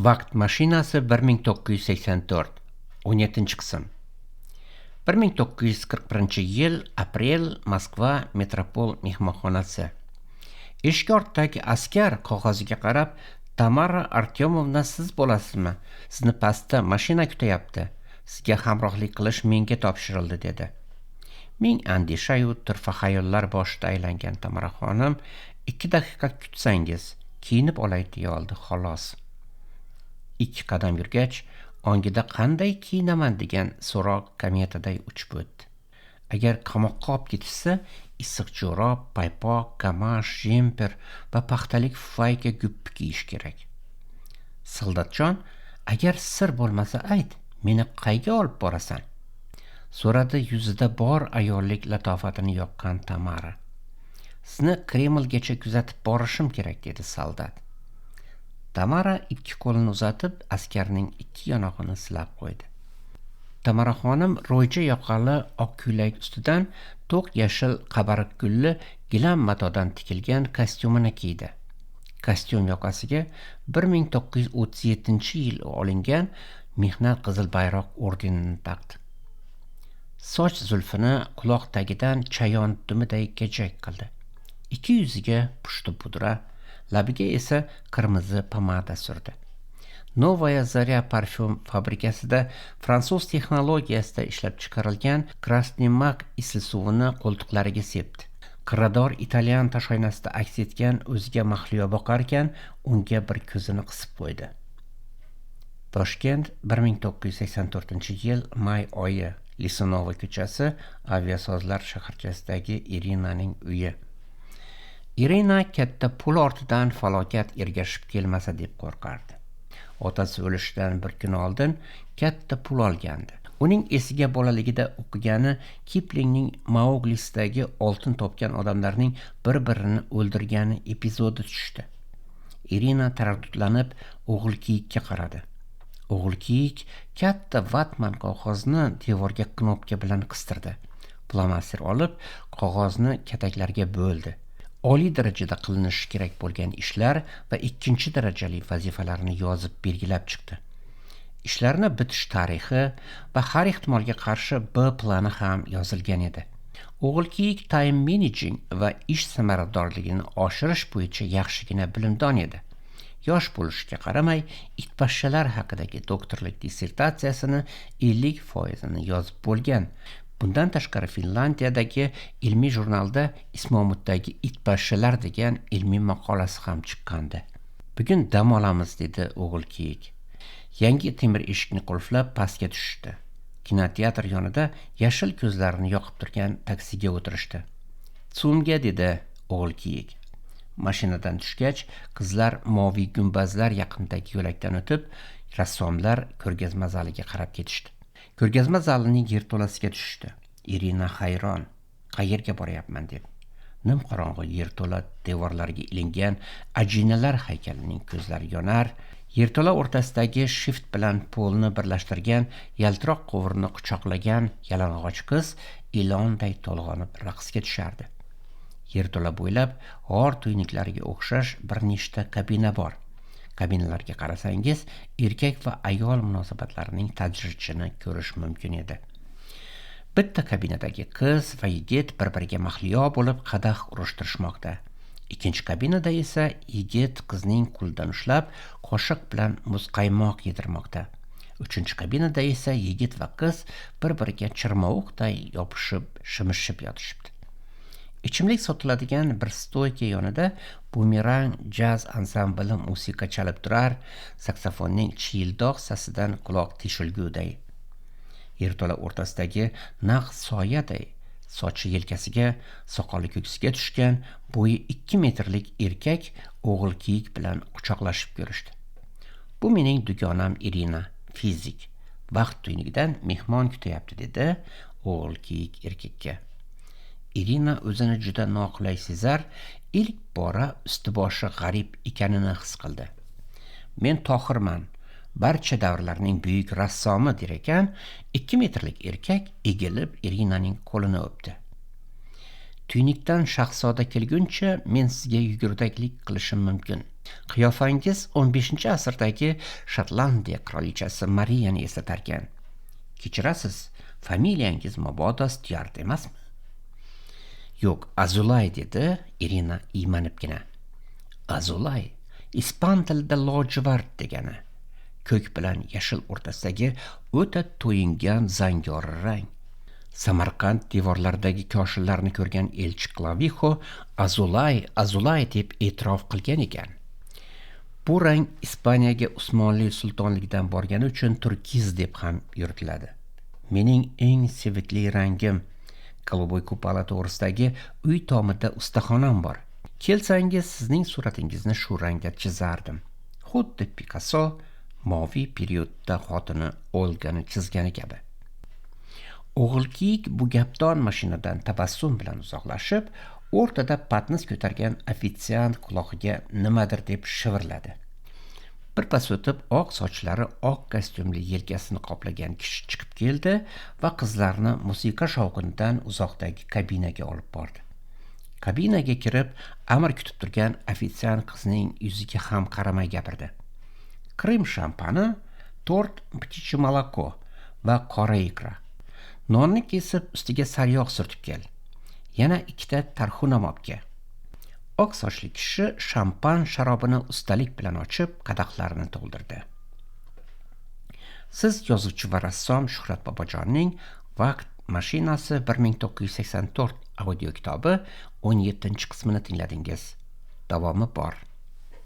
Vaqt mashinasi 1984 17-qism 1941-yil aprel Moskva Metropol mehmonxonasi. Eshik ortidagi askar qog'oziga qarab, Tamara Artyomovna siz bo'lasizmi? Sizni pastda mashina kutayapti. Sizga hamrohlik qilish menga topshirildi dedi. Ming andisha-yu turfa xayollar boshida aylangan Tamara xonim 2 daqiqa kutsangiz, kiyinib olay deya oldi xolos. 2 qadam yurgach, ongida qanday kiyinaman degan so'roq kometaday uchib o'tdi. Agar qamoqqa olib ketishsa, issiq jo'rob, paypoq, gamash, jemper va paxtalik fayka guppi kiyish kerak. Soldatjon, agar sir bo'lmasa ayt, meni qayga olib borasan? So'radi yuzida bor ayollik latofatini yoqqan Tamara. Sizni Kremlgacha kuzatib borishim kerak dedi soldat. Tamara 2 qo'lini uzatib, askarning 2 yonog'ini silab qo'ydi. Tamara xonim ro'ycha yoqali oq ko'ylak ustidan to'q yashil qabariq gulli gilam matodan tikilgan kostyumini kiydi. Kostyum yoqasiga 1937-yil olingan Mehnat qizil bayroq ordenini taqdi. Soch zulfini quloq tagidan chayon dumiday gajak qildi. 2 yuziga pushti pudra, labiga esa qirmizi pomada surdi. Novaya Zarya parfyum fabrikasida fransuz texnologiyasida ishlab chiqarilgan Krasniy mak isli suvini qo'ltiqlariga sepdi. Qirrador italyan toshoynasida aks etgan o'ziga mahliyo boqarkan, unga bir ko'zini qisib qo'ydi. Toshkent 1984-yil may oyi. Lisanova ko'chasi, Aviasozlar shaharchasidagi Irinaning uyi. Irina katta pul ortidan falokat ergashib kelmasa deb qo'rqardi. Otasi o'lishidan bir kun oldin katta pul olgandi. Uning esiga bolaligida o'qigani Kiplingning Mauglisidagi oltin topgan odamlarning bir-birini o'ldirgani epizodi tushdi. Irina taraddudlanib o'g'il kiyikka qaradi. O'g'il kiyik katta vatman qog'ozni devorga knopka bilan qistirdi. Flomaster olib, qog'ozni kataklarga bo'ldi. Oliy darajada qilinishi kerak bo'lgan ishlar va 2 darajali vazifalarni yozib belgilab chiqdi. Ishlarni bitish tarixi va har ehtimolga qarshi B plani ham yozilgan edi. O'g'il kiyik time managing va ish samaradorligini oshirish bo'yicha yaxshigina bilimdon edi. Yosh bo'lishiga qaramay, itpashshalar haqidagi doktorlik dissertatsiyasini 50% yozib bo'lgan. Bundan tashqari Finlandiyadagi ilmiy jurnalda Ismomuddagi itpashshalar degan ilmiy maqolasi ham chiqqandi. Bugun dam olamiz dedi o'g'il kiyik. Yangi temir eshikni qulflab pastga tushdi. Kinoteatr yonida yashil ko'zlarini yoqib turgan taksiga o'tirishdi. Tsumga dedi o'g'il kiyik. Mashinadan tushgach, qizlar moviy gumbazlar yaqinidagi yo'lakdan o'tib, rassomlar ko'rgazma zaliga qarab ketishdi. Ko'rgazma zalining yerto'lasiga tushdi. Irina hayron. Qayerga boryapman deb. Nimqorong'i yerto'la devorlariga ilingan ajinalar haykalining ko'zlari yonar, yerto'la o'rtasidagi shift bilan polni birlashtirgan yaltiroq quvurni quchoqlagan yalang'och qiz ilonday to'lg'onib raqsga tushardi. Yerto'la bo'ylab g'or tuynuklariga o'xshash bir nechta kabina bor. Kabinalarga qarasangiz, erkak va ayol munosabatlarining tajrichini ko'rish mumkin edi. Bitta kabinadagi qiz va yigit bir-biriga mahliyo bo'lib qadah urushtirishmoqda. Ikkinchi kabinada esa yigit qizning qo'lidan ushlab, qoshiq bilan muzqaymoq yedirmoqda. Uchinchi kabinada esa yigit va qiz bir-biriga chirmovuqday yopishib, shimishib yotishibdi. Ichimlik sotiladigan bir stoyka yonida bumerang jaz ansambli musiqa chalib turar, saksofonning chiyildoq sasidan quloq teshilguday. Yerto'la o'rtasidagi naq soyaday, sochi yelkasiga, soqoli ko'ksiga tushgan bo'yi 2 metrlik erkak o'g'il kiyik bilan quchoqlashib ko'rishdi. Bu mening dugonam Irina, fizik. Vaqt tuynugidan mehmon kutayapti dedi o'g'il kiyik erkakka. Irina o'zini juda noqulay sezar, ilk bora usti-boshi g'arib ekanini his qildi. Men Tohirman, barcha davrlarning buyuk rassomi der ekan, 2 metrlik erkak egilib Irinaning qo'lini o'pdi. Tuynukdan shahzoda kelguncha men sizga yugurdaklik qilishim mumkin. Qiyofangiz 15-asrdagi Shotlandiya qirolichasi Mariyani eslatarkan. Kechirasiz, familiyangiz mabodo Styart emasmi? Yo'q, Azulay, dedi Irina iymanibgina. Azulay ispan tilida lojivard degani. Ko'k bilan yashil o'rtasidagi o'ta to'yingan zangori rang. Samarqand devorlaridagi koshinlarni ko'rgan elchi Klavijo Azulay deb e'tirof qilgan ekan. Bu rang Ispaniyaga Usmonli sultonligidan borgani uchun turkiz deb ham yuritiladi. Mening eng sevikli rangim. Goloboy kupala to'g'risidagi uy tomida ustaxonam bor. Kelsangiz sizning suratingizni shu rangda chizardim. Xuddi Picasso moviy periodda xotini Olgani chizgani kabi. O'g'il kiyik bu gapdon mashinadan tabassum bilan uzoqlashib, o'rtada patnis ko'targan ofitsiant quloqiga nimadir deb shivirladi. Birpas o'tib oq sochlari oq kostyumli yelkasini qoplagan kishi chiqib keldi va qizlarni musiqa shovqinidan uzoqdagi kabinaga olib bordi. Kabinaga kirib, amr kutib turgan ofitsiant qizning yuziga ham qaramay gapirdi. Krim shampani, tort ptichi moloko va qora ikra. Nonni kesib ustiga sariyog' surtib kel. Yana 2 tarxunam olib. Oq sochli kishi shampan sharobini ustalik bilan ochib, qadahlarini to'ldirdi. Siz yozuvchi va rassom Shuhrat Bobojonning Vaqt mashinasi 1984 audio kitobi 17-qismini tingladingiz. Davomi bor.